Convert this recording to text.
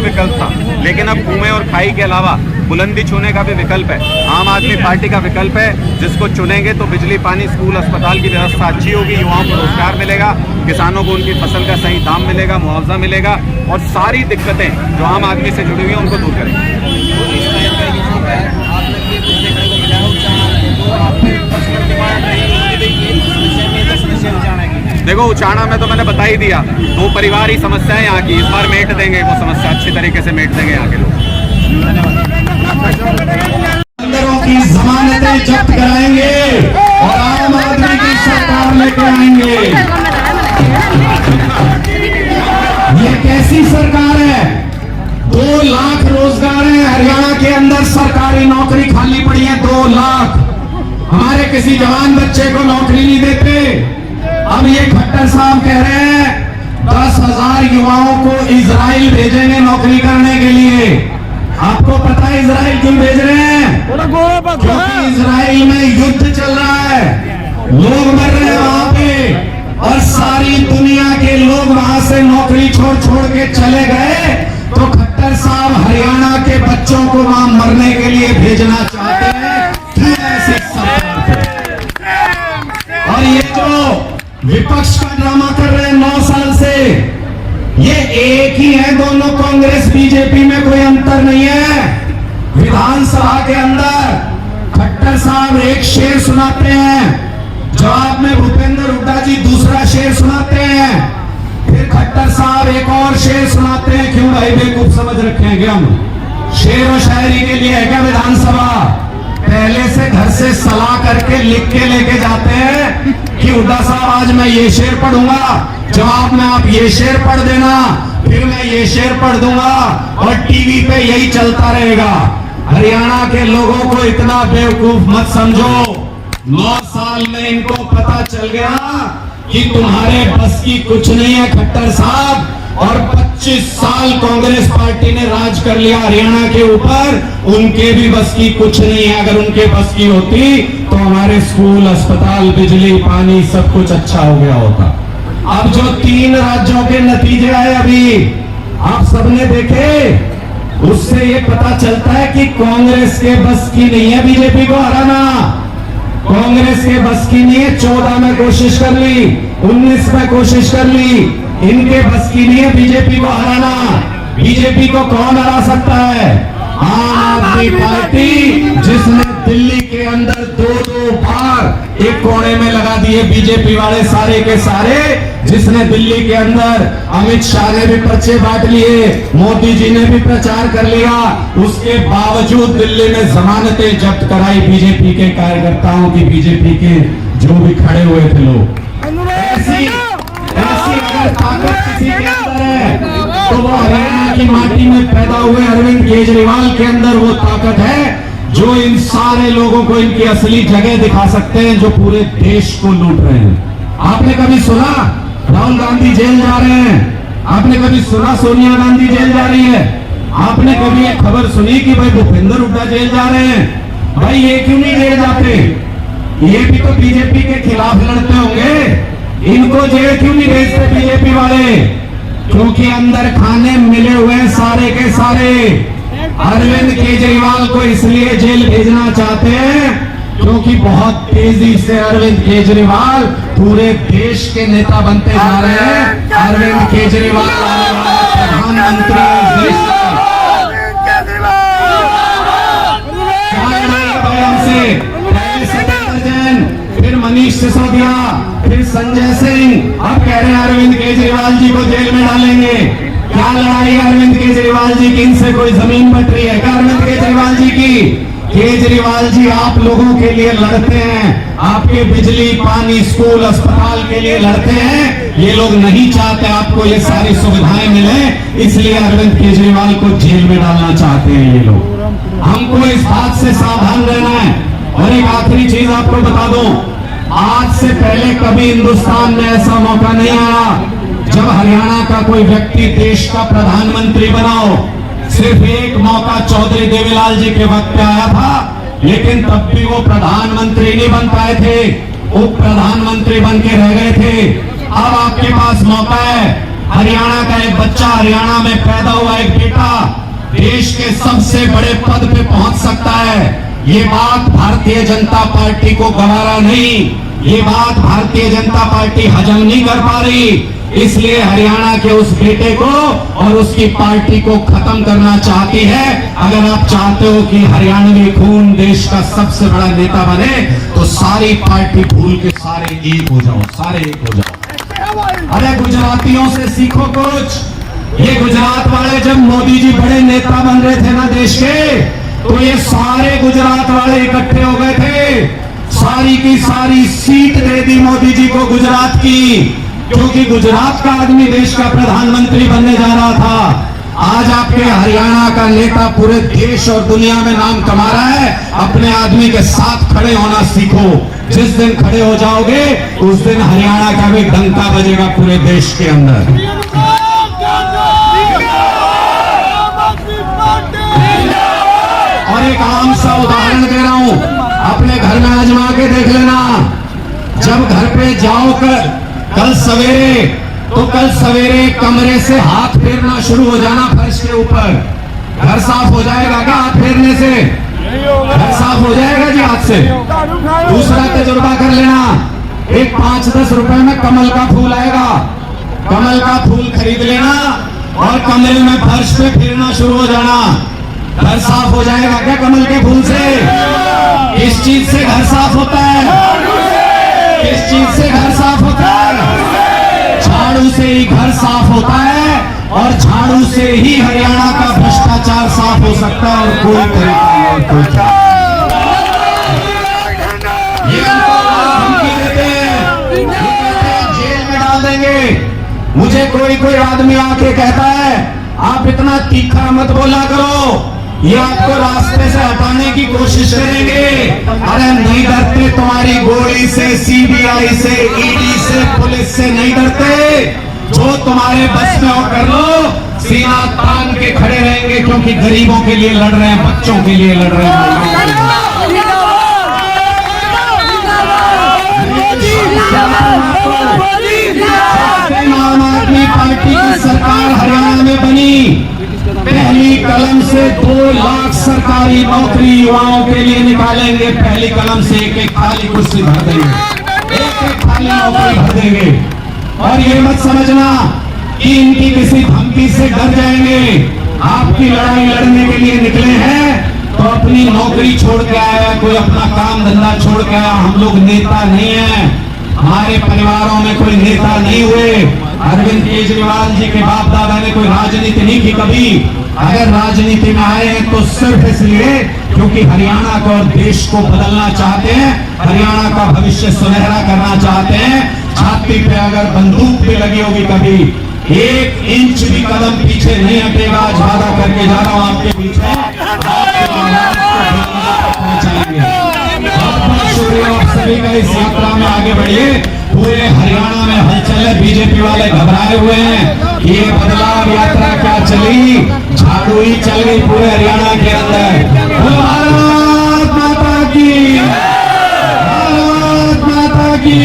विकल्प था, लेकिन अब कुएं और खाई के अलावा बुलंदी छूने का भी विकल्प है। आम आदमी पार्टी का विकल्प है, जिसको चुनेंगे तो बिजली, पानी, स्कूल, अस्पताल की व्यवस्था अच्छी होगी, युवाओं को रोजगार मिलेगा, किसानों को उनकी फसल का सही दाम मिलेगा, मुआवजा मिलेगा और सारी दिक्कतें जो आम आदमी से जुड़ी हुई हैं उनको दूर करेंगे। देखो, उचाना में तो मैंने बता ही दिया, 2 परिवार ही समस्या है यहाँ की। इस बार मेट देंगे वो समस्या, अच्छी तरीके से मेट देंगे यहाँ के लोग। अंदरों की जमानतें जब्त कराएंगे और आम आदमी की सरकार लेकर आएंगे। ये कैसी सरकार है? 2 लाख रोजगार है हरियाणा के अंदर, सरकारी नौकरी खाली पड़ी है 2 लाख। हमारे किसी जवान बच्चे को नौकरी नहीं देते। अब ये खट्टर साहब कह रहे हैं 10,000 युवाओं को इजराइल भेजेंगे नौकरी करने के लिए। आपको पता है इजराइल क्यों भेज रहे हैं? क्योंकि इजराइल में युद्ध चल रहा है, लोग मर रहे हैं वहां पे और सारी दुनिया के लोग वहां से नौकरी छोड़ छोड़ के चले गए, तो खट्टर साहब हरियाणा के बच्चों को वहां मरने के लिए भेजना चाहते हैं। क्यों ऐसी सरकार है? और ये जो विपक्ष का ड्रामा कर रहे हैं 9 साल से, ये एक ही है दोनों, कांग्रेस बीजेपी में कोई अंतर नहीं है। विधानसभा के अंदर खट्टर साहब एक शेर सुनाते हैं, जवाब में भूपेंद्र हुड्डा जी दूसरा शेर सुनाते हैं, फिर खट्टर साहब एक और शेर सुनाते हैं। क्यों भाई, बेवकूफ समझ रखे हैं क्या हम? शेर और शायरी के लिए है क्या विधानसभा? पहले से घर से सलाह करके लिख के लेके जाते हैं कि हुड्डा साहब आज मैं ये शेर पढ़ूंगा, जवाब में आप ये शेर पढ़ देना, फिर मैं ये शेर पढ़ दूंगा और टीवी पे यही चलता रहेगा। हरियाणा के लोगों को इतना बेवकूफ मत समझो। 9 साल में इनको पता चल गया कि तुम्हारे बस की कुछ नहीं है खट्टर साहब, और 25 साल कांग्रेस पार्टी ने राज कर लिया हरियाणा के ऊपर, उनके भी बस की कुछ नहीं है। अगर उनके बस की होती तो हमारे स्कूल, अस्पताल, बिजली, पानी सब कुछ अच्छा हो गया होता। अब जो 3 राज्यों के नतीजे आए अभी आप सबने देखे, उससे ये पता चलता है कि कांग्रेस के बस की नहीं है बीजेपी को हराना। कांग्रेस के बस की नहीं है। 14 में कोशिश कर ली, 19 में कोशिश कर ली, इनके बस की नहीं है बीजेपी को हराना। बीजेपी को कौन हरा सकता है? आम आदमी पार्टी, जिसने दिल्ली के अंदर 2-2 बार एक कोने में लगा दिए बीजेपी वाले सारे के सारे, जिसने दिल्ली के अंदर अमित शाह ने भी पर्चे बांट लिए, मोदी जी ने भी प्रचार कर लिया, उसके बावजूद दिल्ली में जमानतें जब्त कराई बीजेपी के कार्यकर्ताओं की, बीजेपी के जो भी खड़े हुए थे लोग। ऐसी अगर ताकत किसी के अंदर है तो वो हरियाणा की माटी में पैदा हुए अरविंद केजरीवाल के अंदर वो ताकत है, जो इन सारे लोगों को इनकी असली जगह दिखा सकते हैं, जो पूरे देश को लूट रहे हैं। आपने कभी सुना राहुल गांधी जेल जा रहे हैं? आपने कभी सुना सोनिया गांधी जेल जा रही है? आपने कभी ये खबर सुनी कि भाई भूपेंद्र हुड्डा जेल जा रहे हैं? भाई ये क्यों नहीं जेल जाते? ये भी तो बीजेपी के खिलाफ लड़ते होंगे, इनको जेल क्यों नहीं भेजते बीजेपी वाले? क्योंकि अंदर खाने मिले हुए हैं सारे के सारे। अरविंद केजरीवाल को इसलिए जेल भेजना चाहते हैं क्योंकि बहुत तेजी से अरविंद केजरीवाल पूरे देश के नेता बनते जा रहे हैं। अरविंद केजरीवाल प्रधानमंत्री देश फिर मनीष सिसोदिया, फिर संजय सिंह, अब कह रहे हैं अरविंद केजरीवाल जी को जेल में डालेंगे। क्या लड़ाई है अरविंद केजरीवाल जी की? इनसे कोई जमीन बट रही है क्या अरविंद केजरीवाल जी की? केजरीवाल जी आप लोगों के लिए लड़ते हैं, आपके बिजली, पानी, स्कूल, अस्पताल के लिए लड़ते हैं। ये लोग नहीं चाहते आपको ये सारी सुविधाएं मिले, इसलिए अरविंद केजरीवाल को जेल में डालना चाहते हैं ये लोग। हमको इस बात से सावधान रहना है। और एक आखिरी चीज आपको बता दूं, आज से पहले कभी हिंदुस्तान में ऐसा मौका नहीं आया जब हरियाणा का कोई व्यक्ति देश का प्रधानमंत्री बना हो। सिर्फ एक मौका चौधरी देवीलाल जी के वक्त पे आया था, लेकिन तब भी वो प्रधानमंत्री नहीं बन पाए थे, उप प्रधानमंत्री बन के रह गए थे। अब आपके पास मौका है। हरियाणा का एक बच्चा, हरियाणा में पैदा हुआ एक बेटा देश के सबसे बड़े पद पे पहुंच सकता है। ये बात भारतीय जनता पार्टी को गवारा नहीं, ये बात भारतीय जनता पार्टी हजम नहीं कर पा रही। इसलिए हरियाणा के उस बेटे को और उसकी पार्टी को खत्म करना चाहती है। अगर आप चाहते हो कि हरियाणवी खून देश का सबसे बड़ा नेता बने तो सारी पार्टी भूल के सारे एक हो जाओ, सारे एक हो जाओ। अरे गुजरातियों से सीखो कुछ। ये गुजरात वाले जब मोदी जी बड़े नेता बन रहे थे ना देश के, तो ये सारे गुजरात वाले इकट्ठे हो गए थे, सारी की सारी सीट दे दी मोदी जी को गुजरात की, क्योंकि गुजरात का आदमी देश का प्रधानमंत्री बनने जा रहा था। आज आपके हरियाणा का नेता पूरे देश और दुनिया में नाम कमा रहा है। अपने आदमी के साथ खड़े होना सीखो। जिस दिन खड़े हो जाओगे उस दिन हरियाणा का भी डंका बजेगा पूरे देश के अंदर। और एक आम सा उदाहरण दे रहा हूं, अपने घर में आजमा के देख लेना। जब घर पे जाओ कल सवेरे, तो कल सवेरे कमरे से हाथ फेरना शुरू हो जाना फर्श के ऊपर। घर साफ हो जाएगा क्या हाथ फेरने से? घर साफ हो जाएगा जी हाथ से। दूसरा तजुर्बा कर लेना, एक 5-10 रुपए में कमल का फूल आएगा, कमल का फूल खरीद लेना और कमरे में फर्श पे फेरना शुरू हो जाना। घर साफ हो जाएगा क्या कमल के फूल से? किस चीज से घर साफ होता है? किस चीज से घर साफ होता है? झाड़ू से ही घर साफ होता है, और झाड़ू से ही हरियाणा का भ्रष्टाचार साफ हो सकता है। और कोई तरीका और कोई धमकी देते हैं, जेल में डाल देंगे। मुझे कोई आदमी आके कहता है आप इतना तीखा मत बोला करो, ये आपको रास्ते से हटाने की कोशिश करेंगे। अरे नहीं डरते तुम्हारी गोली से, सीबीआई से, ईडी से, पुलिस से नहीं डरते। जो तुम्हारे बस में हो कर लो, सीना तान के खड़े रहेंगे, क्योंकि गरीबों के लिए लड़ रहे हैं, बच्चों के लिए लड़ रहे हैं। आम आदमी पार्टी की सरकार हरियाणा में बनी, पहली कलम से 2 लाख सरकारी नौकरी युवाओं के लिए निकालेंगे। पहली कलम से एक खाली कुर्सी भर देंगे, एक खाली नौकरी भर देंगे। और ये मत समझना कि इनकी किसी धमकी से डर जाएंगे। आपकी लड़ाई लड़ने के लिए निकले हैं तो अपनी नौकरी छोड़ के आया, कोई अपना काम धंधा छोड़ के आया। हम लोग नेता नहीं है, हमारे परिवारों में कोई नेता नहीं हुए। अरविंद केजरीवाल जी के बाप दादा ने कोई राजनीति नहीं की कभी। अगर राजनीति में आए हैं तो सिर्फ इसलिए क्योंकि हरियाणा को और देश को बदलना चाहते हैं, हरियाणा का भविष्य सुनहरा करना चाहते हैं। छाती पे अगर बंदूक भी लगी होगी कभी, 1 इंच भी कदम पीछे नहीं हटेगा। ज्यादा करके जा रहा हूं आपके पीछे, बहुत बहुत शुक्रिया आप सभी का। इस यात्रा में आगे बढ़िए। पूरे हरियाणा में हलचल है, बीजेपी वाले घबराए हुए हैं। ये बदलाव यात्रा क्या चली, झाड़ू ही चल गई पूरे हरियाणा के अंदर। भारत माता की, भारत माता की।